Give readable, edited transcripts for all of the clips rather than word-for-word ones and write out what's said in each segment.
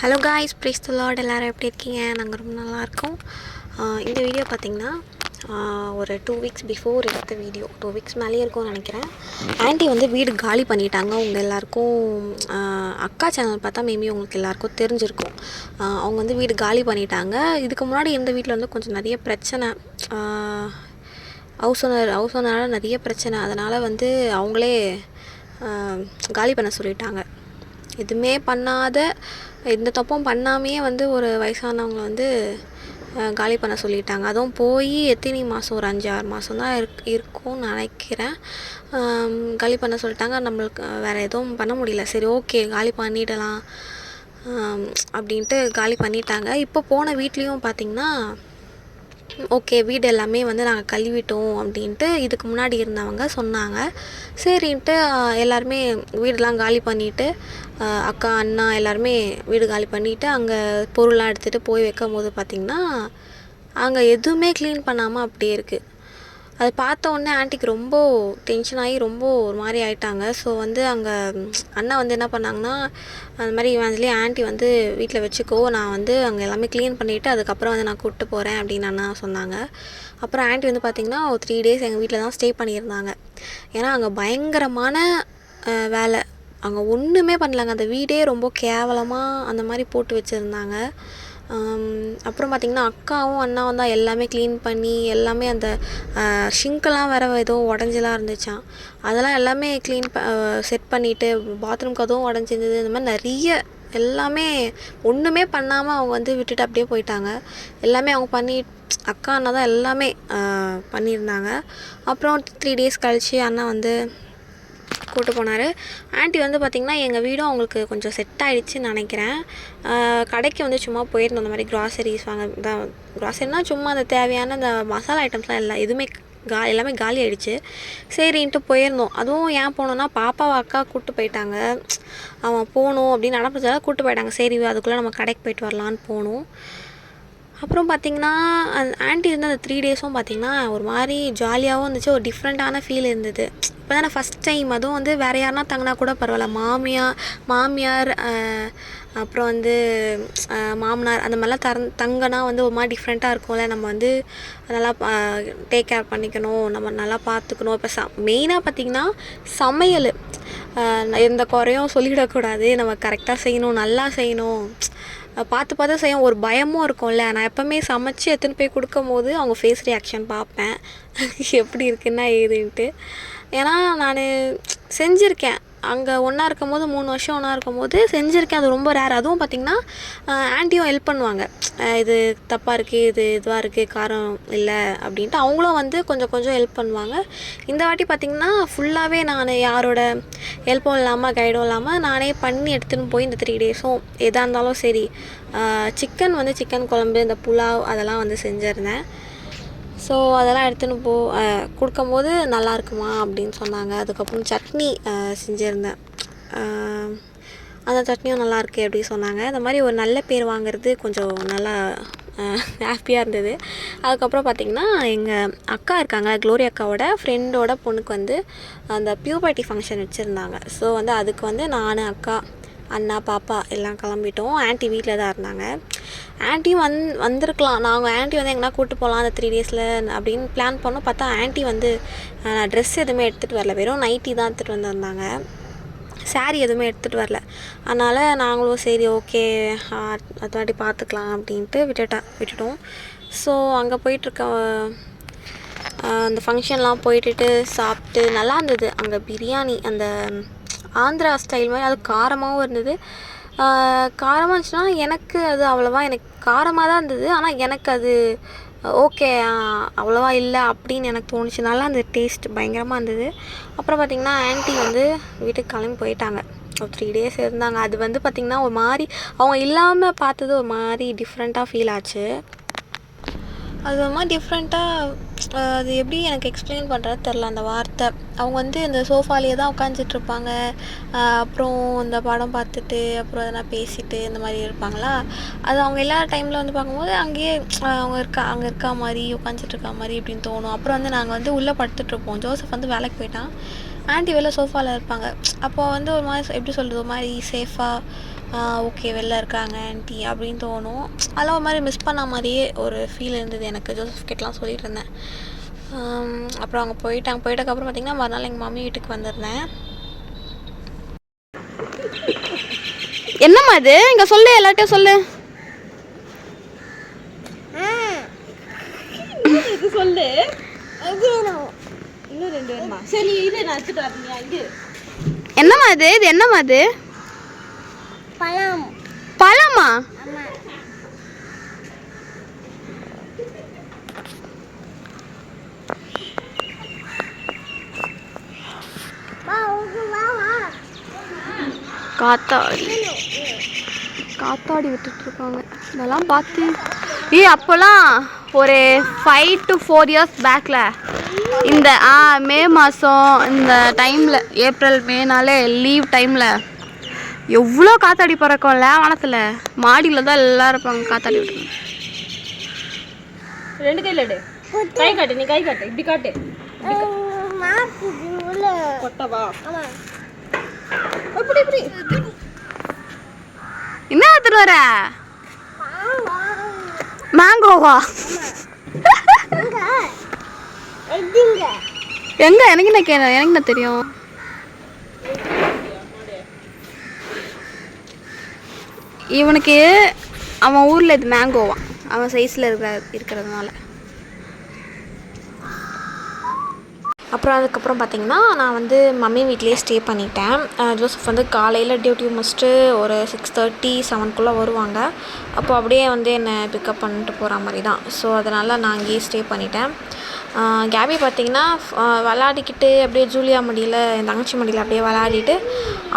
Hello guys, price தி Lord. எல்லோரும் எப்படி இருக்கீங்க? நாங்கள் ரொம்ப நல்லாயிருக்கோம். இந்த வீடியோ பார்த்திங்கன்னா ஒரு 2 வீக்ஸ் பிஃபோர் எடுத்த வீடியோ. 2 வீக்ஸ் மேலேயே இருக்கும்னு நினைக்கிறேன். ஆண்டி வந்து வீடு காலி பண்ணிட்டாங்க. உங்கள் எல்லாேருக்கும் அக்கா சேனல் பார்த்தா மேபி உங்களுக்கு எல்லாேருக்கும் தெரிஞ்சிருக்கும். அவங்க வந்து வீடு காலி பண்ணிட்டாங்க. இதுக்கு முன்னாடி இந்த வீட்டில் வந்து கொஞ்சம் நிறைய பிரச்சனை, ஹவுஸ் ஓனரால் நிறைய பிரச்சனை. அதனால் வந்து அவங்களே காலி பண்ண சொல்லிட்டாங்க. எதுவுமே பண்ணாத, எந்த தப்பும் பண்ணாமையே வந்து ஒரு வயசானவங்களை வந்து காலி பண்ண சொல்லிட்டாங்க. அதுவும் போய் எத்தனை மாதம், ஒரு 5-6 மாதம் தான் இருக்கும்னு நினைக்கிறேன். காலி பண்ண சொல்லிட்டாங்க. நம்மளுக்கு வேறு எதுவும் பண்ண முடியல. சரி, ஓகே, காலி பண்ணிடலாம் அப்படின்ட்டு காலி பண்ணிட்டாங்க. இப்போ போன வீட்லேயும் பார்த்திங்கன்னா ஓகே, வீடு எல்லாமே வந்து நாங்கள் கழுவிட்டோம் அப்படின்ட்டு இதுக்கு முன்னாடி இருந்தவங்க சொன்னாங்க. சரின்ட்டு எல்லாருமே வீடெலாம் காலி பண்ணிவிட்டு, அக்கா அண்ணா எல்லாருமே வீடு காலி பண்ணிவிட்டு அங்கே பொருள்லாம் எடுத்துகிட்டு போய் வைக்கும் போது பார்த்திங்கன்னா அங்கே எதுவுமே க்ளீன் பண்ணாமல் அப்படியே இருக்குது. அதை பார்த்த உடனே ஆண்டிக்கு ரொம்ப டென்ஷன் ஆகி ரொம்ப ஒரு மாதிரி ஆகிட்டாங்க. ஸோ வந்து அங்கே அண்ணா வந்து என்ன பண்ணாங்கன்னா, அந்த மாதிரி இவன் ஆண்டி வந்து வீட்டில் வச்சுக்கோ, நான் வந்து அங்கே எல்லாமே க்ளீன் பண்ணிவிட்டு அதுக்கப்புறம் வந்து நான் கூப்பிட்டு போகிறேன் அப்படின்னு அண்ணா சொன்னாங்க. அப்புறம் ஆண்டி வந்து பார்த்திங்கன்னா ஒரு 3 டேஸ் எங்கள் வீட்டில் தான் ஸ்டே பண்ணியிருந்தாங்க. ஏன்னா அங்கே பயங்கரமான வேலை, அங்கே ஒன்றுமே பண்ணலாங்க. அந்த வீடே ரொம்ப கேவலமாக அந்த மாதிரி போட்டு வச்சுருந்தாங்க. அப்புறம் பார்த்திங்கன்னா அக்காவும் அண்ணாவும் தான் எல்லாமே க்ளீன் பண்ணி, எல்லாமே அந்த ஷிங்க்கெல்லாம் வேறு ஏதோ உடஞ்செலாம் இருந்துச்சான். அதெல்லாம் எல்லாமே செட் பண்ணிவிட்டு, பாத்ரூம் கதவும் உடஞ்சிருந்தது. இந்த மாதிரி நிறைய எல்லாமே ஒன்றுமே பண்ணாமல் அவங்க வந்து விட்டுட்டு அப்படியே போயிட்டாங்க. எல்லாமே அவங்க பண்ணி, அக்கா அண்ணா தான் எல்லாமே பண்ணியிருந்தாங்க. அப்புறம் 3 டேஸ் கழித்து அண்ணா வந்து கூப்பிட்டு போனார். ஆண்டி வந்து பார்த்திங்கன்னா எங்கள் வீடும் அவங்களுக்கு கொஞ்சம் செட் ஆகிடுச்சின்னு நினைக்கிறேன். கடைக்கு வந்து சும்மா போயிருந்தோம், அந்த மாதிரி க்ராசரிஸ் வாங்க தான். க்ராசரினால் சும்மா அந்த தேவையான அந்த மசாலா ஐட்டம்ஸ்லாம் இல்லை, எதுவுமே எல்லாமே காலி ஆகிடுச்சு. சரின்ட்டு போயிருந்தோம். அதுவும் ஏன் போனோன்னா, பாப்பாவை அக்கா கூப்பிட்டு போயிட்டாங்க. அவன் போகணும் அப்படின்னு நடப்பதால கூப்பிட்டு போயிட்டாங்க. சரி, அதுக்குள்ளே நம்ம கடைக்கு போயிட்டு வரலான்னு போகணும். அப்புறம் பார்த்திங்கன்னா அந்த ஆண்டி இருந்த அந்த 3 டேஸும் பார்த்திங்கன்னா ஒரு மாதிரி ஜாலியாகவும் இருந்துச்சு. ஒரு டிஃப்ரெண்ட்டான ஃபீல் இருந்தது. இப்போ தான் நான் ஃபஸ்ட் டைம், அதுவும் வந்து வேறு யாருனா தங்கினா கூட பரவாயில்ல, மாமியார் அப்புறம் வந்து மாமனார் அந்த மாதிரிலாம் தங்கினா வந்து ஒரு மாதிரி டிஃப்ரெண்ட்டாக இருக்கும்ல. நம்ம வந்து நல்லா டேக் கேர் பண்ணிக்கணும், நம்ம நல்லா பார்த்துக்கணும். இப்போ மெயினாக பார்த்திங்கன்னா சமையல், எந்த குறையும் சொல்லிவிடக்கூடாது. நம்ம கரெக்டாக செய்யணும், நல்லா செய்யணும், பார்த்து செய்யும். ஒரு பயமும் இருக்கும்ல. நான் எப்போவுமே சமைச்சு எடுத்துன்னு போய் கொடுக்கும் போது அவங்க ஃபேஸ் ரியாக்ஷன் பார்ப்பேன், எப்படி இருக்குன்னா ஏதுன்ட்டு. ஏன்னா நான் செஞ்சுருக்கேன் அங்கே ஒன்றா இருக்கும் போது, 3 வருஷம் ஒன்றா இருக்கும் போது செஞ்சுருக்கேன். அது ரொம்ப ரேர். அதுவும் பார்த்திங்கன்னா ஆண்டியும் ஹெல்ப் பண்ணுவாங்க. இது தப்பாக இருக்குது, இது இதுவாக இருக்குது, காரம் இல்லை அப்படின்ட்டு அவங்களும் வந்து கொஞ்சம் ஹெல்ப் பண்ணுவாங்க. இந்த வாட்டி பார்த்திங்கன்னா ஃபுல்லாகவே நான் யாரோட ஹெல்ப்பும் இல்லாமல், கைடும் இல்லாமல் நானே பண்ணி எடுத்துன்னு போய் இந்த 3 டேஸும் எதாக இருந்தாலும் சரி, சிக்கன் குழம்பு, இந்த புலாவ் அதெல்லாம் வந்து செஞ்சுருந்தேன். ஸோ அதெல்லாம் எடுத்துன்னு கொடுக்கும்போது நல்லா இருக்குமா அப்படின்னு சொன்னாங்க. அதுக்கப்புறம் சட்னி செஞ்சுருந்தேன். அந்த சட்னியும் நல்லாயிருக்கு அப்படி சொன்னாங்க. இந்த மாதிரி ஒரு நல்ல பேர் வாங்குறது கொஞ்சம் நல்லா ஹாப்பியாக இருந்தது. அதுக்கப்புறம் பார்த்திங்கன்னா எங்கள் அக்கா இருக்காங்க, க்ளோரி அக்காவோட ஃப்ரெண்டோட பொண்ணுக்கு வந்து அந்த பியூபர்ட்டி ஃபங்க்ஷன் வச்சுருந்தாங்க. ஸோ வந்து அதுக்கு வந்து நான், அக்கா, அண்ணா, பாப்பா எல்லாம் கிளம்பிட்டோம். ஆண்டி வீட்டில் தான் இருந்தாங்க. ஆண்டியும் வந்திருக்கலாம். நாங்கள் ஆண்டி வந்து எங்கன்னா கூப்பிட்டு போகலாம் அந்த 3 டேஸில் அப்படின்னு பிளான் பண்ணோம். பார்த்தா ஆண்டி வந்து ட்ரெஸ் எதுவுமே எடுத்துகிட்டு வரல, வெறும் நைட்டி தான் எடுத்துகிட்டு வந்திருந்தாங்க. சாரீ எதுவுமே எடுத்துகிட்டு வரல. அதனால் நாங்களும் சரி, ஓகே, அதாட்டி பார்த்துக்கலாம் அப்படின்ட்டு விட்டுட்டோம். ஸோ அங்கே போயிட்டுருக்க அந்த ஃபங்க்ஷன்லாம் போயிட்டு சாப்பிட்டு நல்லா இருந்தது. அங்கே பிரியாணி அந்த ஆந்திரா ஸ்டைல் மாதிரி, அது காரமாகவும் இருந்தது. காரமாக இருந்துச்சுன்னா எனக்கு அது அவ்வளோவா, எனக்கு காரமாக தான் இருந்தது. ஆனால் எனக்கு அது ஓகே, அவ்வளோவா இல்லை அப்படின்னு எனக்கு தோணுச்சு. நல்லா அந்த டேஸ்ட் பயங்கரமாக இருந்தது. அப்புறம் பார்த்திங்கன்னா ஆண்டி வந்து வீட்டுக்கு கிளம்பி போயிட்டாங்க. ஒரு 3 டேஸ் இருந்தாங்க. அது வந்து பார்த்திங்கன்னா ஒரு மாதிரி அவங்க இல்லாமல் பார்த்தது ஒரு மாதிரி டிஃப்ரெண்ட்டாக ஃபீல் ஆச்சு. அது ஒரு மாதிரி டிஃப்ரெண்ட்டாக, அது எப்படி எனக்கு எக்ஸ்பிளைன் பண்ணுறது தெரில அந்த வார்த்தை. அவங்க வந்து இந்த சோஃபாலேயே தான் உட்காந்துட்ருப்பாங்க. அப்புறம் இந்த படம் பார்த்துட்டு அப்புறம் எதனா பேசிட்டு இந்த மாதிரி இருப்பாங்களா. அது அவங்க எல்லா டைமில் வந்து பார்க்கும்போது அங்கேயே அங்கே இருக்கா மாதிரி, உட்காந்துட்ருக்கா மாதிரி இப்படின்னு தோணும். அப்புறம் வந்து நாங்கள் வந்து உள்ளே படுத்துட்ருப்போம். ஜோசப் வந்து வேலைக்கு போயிட்டான். ஆண்டி வெளில சோஃபாவில் இருப்பாங்க. அப்போது வந்து ஒரு மாதிரி எப்படி சொல்கிறது, ஒரு மாதிரி சேஃபாக ஓகே வெளில இருக்காங்க ஆண்டி அப்படின்னு தோணும். அதெல்லாம் ஒரு மாதிரி மிஸ் பண்ண மாதிரியே ஒரு ஃபீல் இருந்தது எனக்கு. ஜோசப் கிட்டலாம் சொல்லிட்டு இருந்தேன். அப்புறம் அவங்க போயிட்டதுக்கப்புறம் பார்த்திங்கன்னா மறுநாள் எங்கள் மம்மி வீட்டுக்கு வந்திருந்தேன். என்னம்மா இது இங்கே சொல்லு, எல்லாட்டையும் சொல்லு. இது சொல்லு. இன்னும் 2 வேணுமா? சரி இது நான் எடுத்துட்டு வரேன். இது என்னம்மா இது? இது என்னம்மா இது? பழம். பழமா? ஆமா. காத்தாடி விட்டுட்டு இருக்காங்க. இதெல்லாம் பார்த்து அப்போல்லாம் ஒரு 5 to 4 years பேக்கில் இந்த மே மாதம் இந்த டைமில், ஏப்ரல் மேனாலே லீவ் டைமில் எவ்வளோ காத்தாடி பறக்கும்ல வானத்தில். மாடியில் தான் எல்லோரும் இருப்பாங்க காத்தாடி விட்டு. 2 கையில் எடு. கை காட்டு, நீ கை காட்டு, இப்படி காட்டு. கொட்டவா? இப்படி இப்படி என்ன எடுத்துட்டு வர? மேங்கோவா? எங்க? எனக்கு என்ன தெரியும். இவனுக்கு அவன் ஊரில் இது மேங்கோவா, அவன் சைஸில் இருக்கிறதுனால. அப்புறம் அதுக்கப்புறம் பார்த்திங்கன்னா நான் வந்து மம்மி வீட்லேயே ஸ்டே பண்ணிட்டேன். ஜோசப் வந்து காலையில் டியூட்டி முடிச்சுட்டு ஒரு 6:30 7 வருவாங்க. அப்போ அப்படியே வந்து என்னை பிக்கப் பண்ணிட்டு போகிற மாதிரி தான். ஸோ அதனால் நான் அங்கேயே ஸ்டே பண்ணிட்டேன். கேபி பார்த்திங்கன்னா விளாடிக்கிட்டு அப்படியே ஜூலியா மடியில், என் தங்கச்சி மடியில் அப்படியே விளாடிட்டு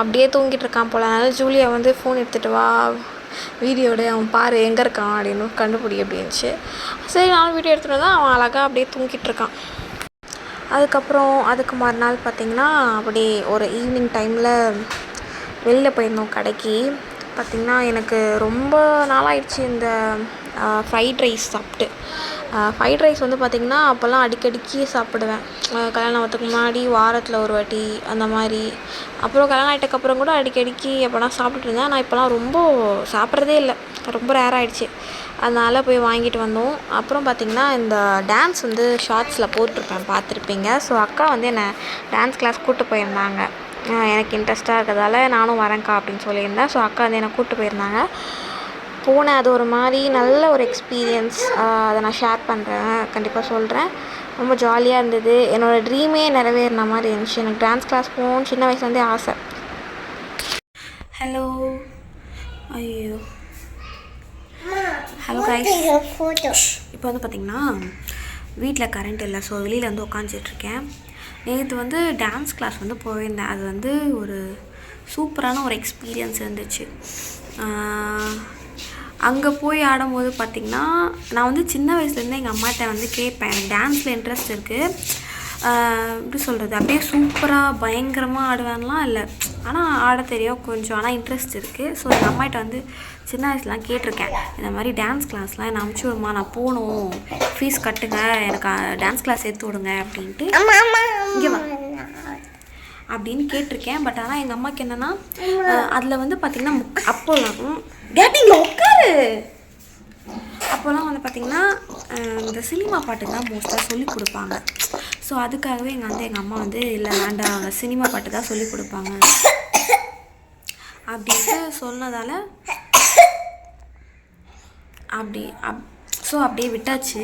அப்படியே தூங்கிட்டு இருக்கான் போல். அதனால் ஜூலியா வந்து ஃபோன் எடுத்துகிட்டு வா, வீடியோடு அவன் பாரு எங்கே இருக்கான் அப்படின்னு கண்டுபிடி அப்படின்ச்சு. சரி நானும் வீடியோ எடுத்துகிட்டு வந்தால் அவன் அழகாக அப்படியே தூங்கிட்டு இருக்கான். அதுக்கப்புறம் அதுக்கு மறுநாள் பார்த்திங்கன்னா அப்படியே ஒரு ஈவினிங் டைமில் வெளியில் போயிருந்தோம் கடைக்கு. பார்த்திங்கன்னா எனக்கு ரொம்ப நாளாகிடுச்சு இந்த ஃப்ரைட் ரைஸ் சாப்பிட்டு. ஃப்ரைட் ரைஸ் வந்து பார்த்திங்கன்னா அப்போல்லாம் அடிக்கடிக்கு சாப்பிடுவேன். கல்யாணம் ஆகிறதுக்கு முன்னாடி வாரத்தில் ஒரு வாட்டி அந்த மாதிரி. அப்புறம் கல்யாணம் ஆகிட்டக்கப்புறம் கூட அடிக்கடிக்கு எப்போனா சாப்பிட்டுட்டு இருந்தேன். ஆனால் இப்போலாம் ரொம்ப சாப்பிட்றதே இல்லை, ரொம்ப ரேர் ஆகிடுச்சு. அதனால் போய் வாங்கிட்டு வந்தோம். அப்புறம் பார்த்திங்கன்னா இந்த டான்ஸ் வந்து ஷார்ட்ஸில் போட்டிருப்பேன், பார்த்துருப்பீங்க. ஸோ அக்கா வந்து என்னை டான்ஸ் கிளாஸ் கூப்பிட்டு போயிருந்தாங்க. எனக்கு இன்ட்ரெஸ்ட்டாக இருக்கிறதால நானும் வரேன்க்கா அப்படின்னு சொல்லியிருந்தேன். ஸோ அக்கா வந்து என்னை கூப்பிட்டு போயிருந்தாங்க. போனேன். அது ஒரு மாதிரி நல்ல ஒரு எக்ஸ்பீரியன்ஸ். அதை நான் ஷேர் பண்ணுறேன், கண்டிப்பாக சொல்கிறேன். ரொம்ப ஜாலியாக இருந்தது. என்னோடய ட்ரீமே நிறைவேறின மாதிரி இருந்துச்சு. எனக்கு டான்ஸ் கிளாஸ் போகணுன்னு சின்ன வயசுலேருந்தே ஆசை. ஹலோ, ஐயோ, ஹலோ கைஸ். இப்போ வந்து பார்த்திங்கன்னா வீட்டில் கரண்ட் இல்லை. ஸோ வெளியில் வந்து உட்காந்துட்ருக்கேன். நேற்று வந்து டான்ஸ் கிளாஸ் வந்து போயிருந்தேன். அது வந்து ஒரு சூப்பரான ஒரு எக்ஸ்பீரியன்ஸ் இருந்துச்சு. அங்கே போய் ஆடும்போது பார்த்திங்கன்னா நான் வந்து சின்ன வயசுலேருந்தே எங்கள் அம்மாட்ட வந்து கேட்பேன், எனக்கு டான்ஸில் இன்ட்ரெஸ்ட் இருக்குது, எப்படி சொல்கிறது, அப்படியே சூப்பராக பயங்கரமாக ஆடுவேன்லாம் இல்லை, ஆனால் ஆட தெரியும் கொஞ்சம், ஆனால் இன்ட்ரெஸ்ட் இருக்குது. ஸோ எங்கள் அம்மாட்ட வந்து சின்ன வயசுலாம் கேட்டிருக்கேன், இந்த மாதிரி டான்ஸ் கிளாஸ்லாம் என்னை அனுப்பிச்சி விடுமா, நான் போகணும், ஃபீஸ் கட்டுங்க, எனக்கு டான்ஸ் கிளாஸ் சேர்த்து விடுங்க அப்படின்ட்டு இங்கே வா அப்படின்னு கேட்டிருக்கேன். பட் ஆனால் எங்கள் அம்மாவுக்கு என்னென்னா அதில் வந்து பார்த்திங்கன்னா அப்போலாம் கேட்டிங்கில் உட்காரு, அப்போல்லாம் வந்து பார்த்திங்கன்னா இந்த சினிமா பாட்டுக்கு தான் மோஸ்ட்டாக சொல்லிக் கொடுப்பாங்க. ஸோ அதுக்காகவே எங்கள் அம்மா வந்து இல்லை வேண்டாம், சினிமா பாட்டு தான் சொல்லிக் கொடுப்பாங்க அப்படின்ட்டு சொன்னதால் அப்படியே விட்டாச்சு.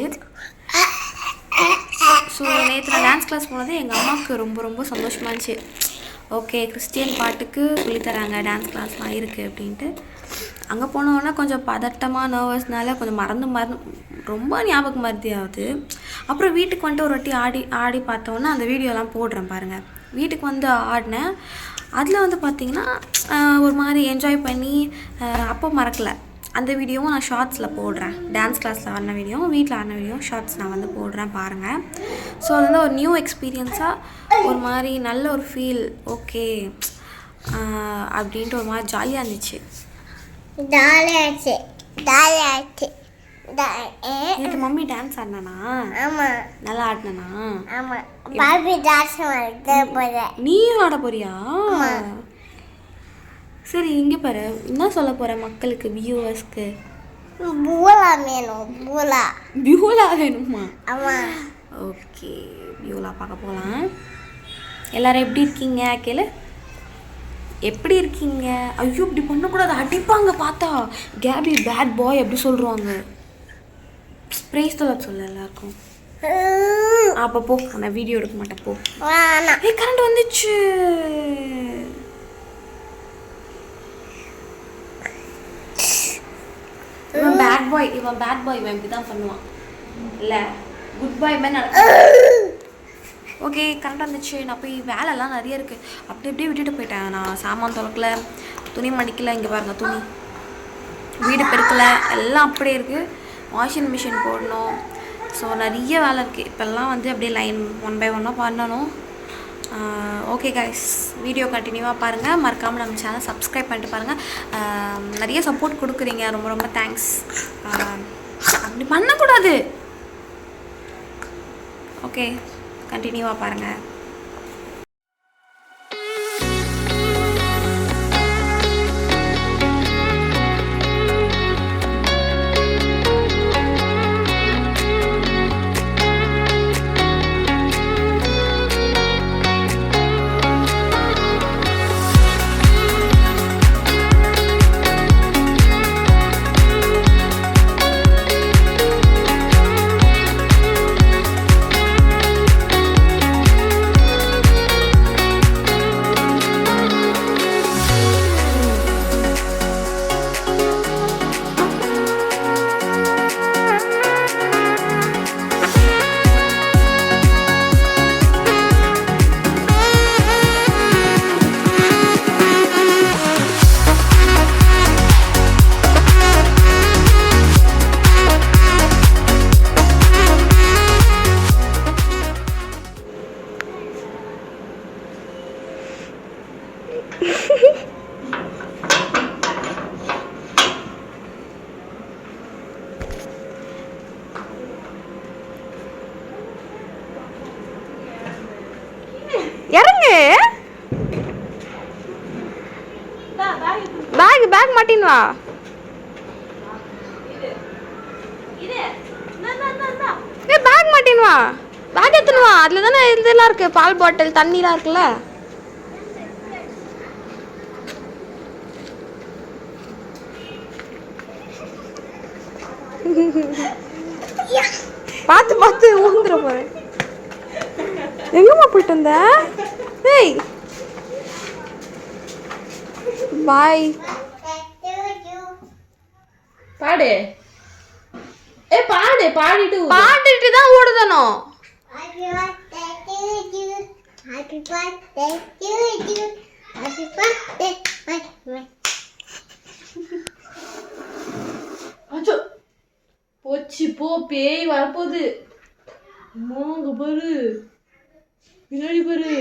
ஸோ நேற்று நான் டான்ஸ் கிளாஸ் போனது எங்கள் அம்மாவுக்கு ரொம்ப ரொம்ப சந்தோஷமாக இருந்துச்சு. ஓகே, கிறிஸ்டியன் பாட்டுக்கு சொல்லித்தராங்க, டான்ஸ் கிளாஸ்லாம் இருக்குது அப்படின்ட்டு. அங்கே போனோன்னா கொஞ்சம் பதட்டமாக நர்வஸ்னால கொஞ்சம் மறந்து ரொம்ப ஞாபகம் மருதி ஆகுது. அப்புறம் வீட்டுக்கு வந்துட்டு ஒரு வாட்டி ஆடி பார்த்தோன்னா அந்த வீடியோலாம் போடுறேன் பாருங்கள். வீட்டுக்கு வந்து ஆடினேன். அதில் வந்து பார்த்திங்கன்னா ஒரு மாதிரி என்ஜாய் பண்ணி அப்போ மறக்கலை. அந்த வீடியோவும் நான் ஷார்ட்ஸில் போடுறேன். டான்ஸ் கிளாஸில் ஆடின வீடியோவும் வீட்டில் ஆடின வீடியோவும் ஷார்ட்ஸ் நான் வந்து போடுறேன் பாருங்கள். ஸோ அது வந்து ஒரு நியூ எக்ஸ்பீரியன்ஸாக ஒரு மாதிரி நல்ல ஒரு ஃபீல், ஓகே அப்படின்ட்டு ஒரு மாதிரி ஜாலியாக இருந்துச்சு. நேற்று மம்மி டான்ஸ் ஆடினா? ஆமாம். நல்லா ஆடினா? ஆமாம். பார்பி டான்ஸ் ஆட போறேன். நீயும் ஆட போறியா? சரி இங்கே பாரு, என்ன சொல்ல போற மக்களுக்கு, வியூவர்ஸ்க்கு? பூலா வேணும். பியூலா வேணுமா? ஆமாம். ஓகே, பியூலா பார்க்க போகலாம். எல்லாரும் எப்படி இருக்கீங்க கேளு. எப்படி இருக்கீங்க? ஐயோ இப்படி பண்ணக்கூடாது, அடிப்பாங்க பார்த்தா. கேபி பேட் பாய் அப்படி சொல்கிறாங்க. ப்ரைஸ் தொலை சொல்ல எல்லாருக்கும். அப்போ போ, நான் வீடியோ எடுக்க மாட்டேன் போ. ஏய் கரண்ட் வந்துச்சு. இவன் பேட் பாய், இவன் இப்படி தான் பண்ணுவான் இல்லை, குட் பாய் மேன் நடக்கும். ஓகே கரண்ட் வந்துச்சு. நான் போய் வேலைலாம் நிறைய இருக்குது, அப்படியே விட்டுட்டு போயிட்டேன். நான் சாமான் துளக்கல, துணி மடிக்கல. இங்கே பாருங்கள், துணி, வீடு பெருக்கலை, எல்லாம் அப்படியே இருக்குது. வாஷிங் மிஷின் போடணும். ஸோ நிறைய வேலை இருக்குது. இப்போல்லாம் வந்து அப்படியே லைன் 1 by 1 பண்ணணும். ஓகே கைஸ், வீடியோ கண்டினியூவாக பாருங்கள். மறக்காமல் நம்ம சேனல் சப்ஸ்கிரைப் பண்ணிட்டு பாருங்கள். நிறைய சப்போர்ட் கொடுக்குறீங்க, ரொம்ப ரொம்ப தேங்க்ஸ். அப்படி பண்ணக்கூடாது. ஓகே கண்டினியூவாக பாருங்கள். இறங்கு, பேக் மாட்டின் வா. பேக் மாட்டின் வா, பேக் எடுத்துன்னு வா. அதில் தானே இதெல்லாம் இருக்கு, பால் பாட்டில், தண்ணிலாம் இருக்குல்ல. பார்த்து ஊந்துட போறேன். எங்கம்மா போயிட்டு வந்த? ஏய் பாய். பாடு. பாடிட்டு தான் ஓடுதணும். போச்சு போ, பேய் வரப்போகுது. அம்மாங்க பாரு, பின்னாடி பாரு.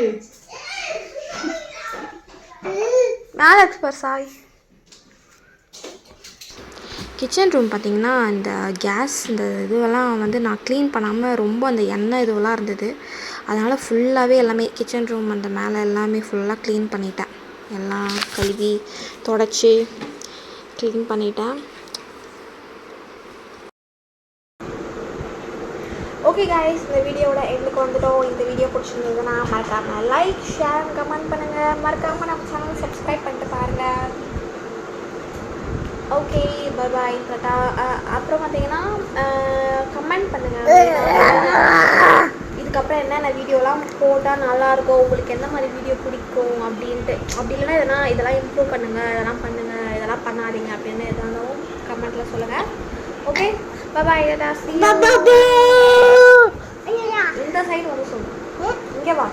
மேலே எக்ஸ்பர் சாய். கிச்சன் ரூம் பார்த்திங்கன்னா, இந்த கேஸ் இந்த இதுவெல்லாம் வந்து நான் க்ளீன் பண்ணாமல் ரொம்ப அந்த எண்ணெய் இதுவெல்லாம் இருந்தது. அதனால் ஃபுல்லாகவே எல்லாமே கிச்சன் ரூம் அந்த மேலே எல்லாமே ஃபுல்லாக க்ளீன் பண்ணிட்டேன். எல்லாம் கழுவி தொடச்சி க்ளீன் பண்ணிட்டேன். ஓகே காய்ஸ், இந்த வீடியோவோட எங்களுக்கு வந்துட்டோம். இந்த வீடியோ பிடிச்சிருந்ததுன்னா மறக்காமல் லைக், ஷேர், கமெண்ட் பண்ணுங்கள். மறக்காமல் நம்ம சேனல் சப்ஸ்கிரைப் பண்ணிட்டு பாருங்கள். Okay bye Tata. அப்புறம் பார்த்தீங்கன்னா கமெண்ட் பண்ணுங்கள், இதுக்கப்புறம் என்னென்ன வீடியோலாம் போட்டால் நல்லாயிருக்கும், உங்களுக்கு எந்த மாதிரி வீடியோ பிடிக்கும் அப்படின்ட்டு. அப்படி இல்லைன்னா இதெல்லாம் இம்ப்ரூவ் பண்ணுங்கள், இதெல்லாம் பண்ணுங்கள், இதெல்லாம் பண்ணாதீங்க அப்படின்னு எதாலும் கமெண்ட்டில் சொல்லுங்கள். Okay bye Tata. இந்த சைடு வந்து சொல்லு, இங்கே வா.